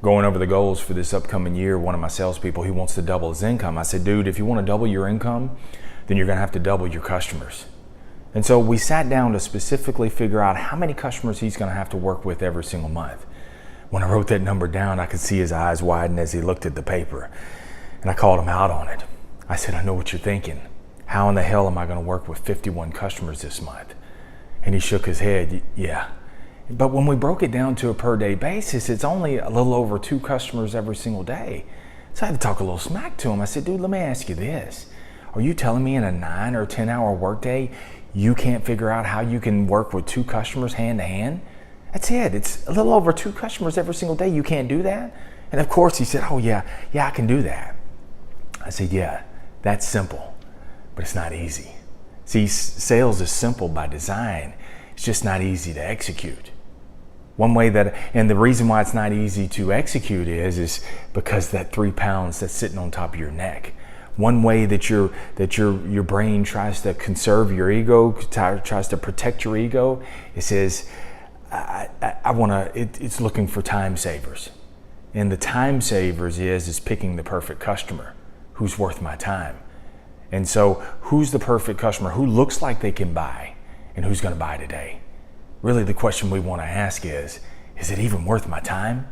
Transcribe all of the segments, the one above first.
going over the goals for this upcoming year, one of my salespeople, he wants to double his income. I said, dude, if you want to double your income, then you're going to have to double your customers. And so we sat down to specifically figure out how many customers he's going to have to work with every single month. When I wrote that number down, I could see his eyes widen as he looked at the paper. And I called him out on it. I said, I know what you're thinking. How in the hell am I going to work with 51 customers this month? And he shook his head, yeah. But when we broke it down to a per day basis, it's only a little over 2 customers every single day. So I had to talk a little smack to him. I said, dude, let me ask you this. Are you telling me in a 9 or 10 hour workday, you can't figure out how you can work with 2 customers hand to hand? That's it. It's a little over 2 customers every single day. You can't do that? And of course he said, oh yeah, I can do that. I said, yeah, that's simple, but it's not easy. See, sales is simple by design. It's just not easy to execute. One way that, and the reason why it's not easy to execute is because that 3 pounds that's sitting on top of your neck. One way that your brain tries to conserve your ego, tries to protect your ego, it says, it's looking for time savers. And the time savers is picking the perfect customer who's worth my time. And so who's the perfect customer? Who looks like they can buy and who's going to buy today? Really, the question we want to ask is it even worth my time?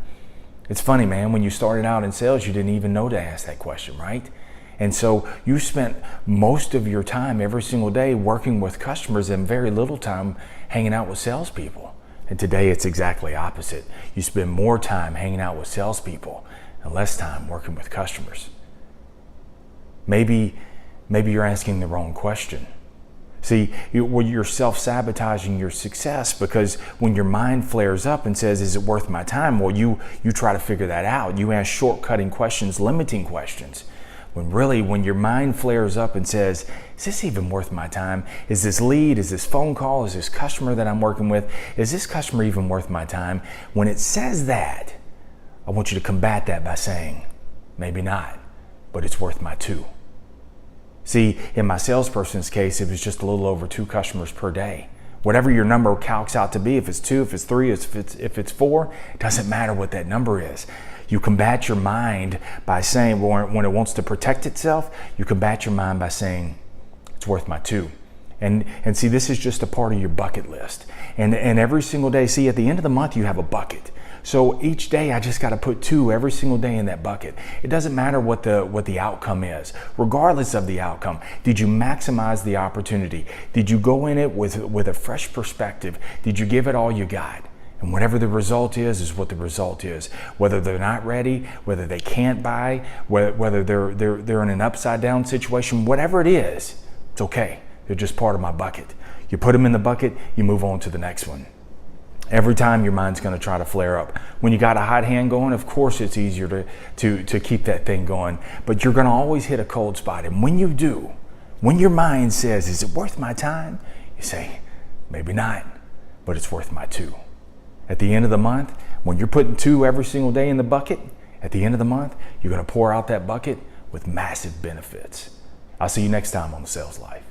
It's funny, man, when you started out in sales, you didn't even know to ask that question, right? And so you spent most of your time every single day working with customers and very little time hanging out with salespeople. And today it's exactly opposite. You spend more time hanging out with salespeople and less time working with customers. Maybe you're asking the wrong question. See, you're self-sabotaging your success because when your mind flares up and says, is it worth my time? Well, you try to figure that out. You ask shortcutting questions, limiting questions. When your mind flares up and says, is this even worth my time? Is this lead, is this phone call, is this customer that I'm working with, is this customer even worth my time? When it says that, I want you to combat that by saying, maybe not, but it's worth my 2. See, in my salesperson's case, it was just a little over 2 customers per day. Whatever your number calcs out to be, if it's 2, if it's 3, if it's 4, it doesn't matter what that number is. You combat your mind by saying, when it wants to protect itself, you combat your mind by saying, it's worth my 2. And see, this is just a part of your bucket list. And every single day, see, at the end of the month, you have a bucket. So each day I just got to put 2 every single day in that bucket. It doesn't matter what the outcome is, regardless of the outcome. Did you maximize the opportunity? Did you go in it with a fresh perspective? Did you give it all you got? And whatever the result is what the result is. Whether they're not ready, whether they can't buy, whether they're in an upside down situation, whatever it is, it's okay. They're just part of my bucket. You put them in the bucket, you move on to the next one. Every time your mind's going to try to flare up. When you got a hot hand going, of course it's easier to keep that thing going, but you're going to always hit a cold spot. And when you do, when your mind says, is it worth my time? You say, maybe not, but it's worth my 2. At the end of the month, when you're putting 2 every single day in the bucket, at the end of the month, you're going to pour out that bucket with massive benefits. I'll see you next time on The Sales Life.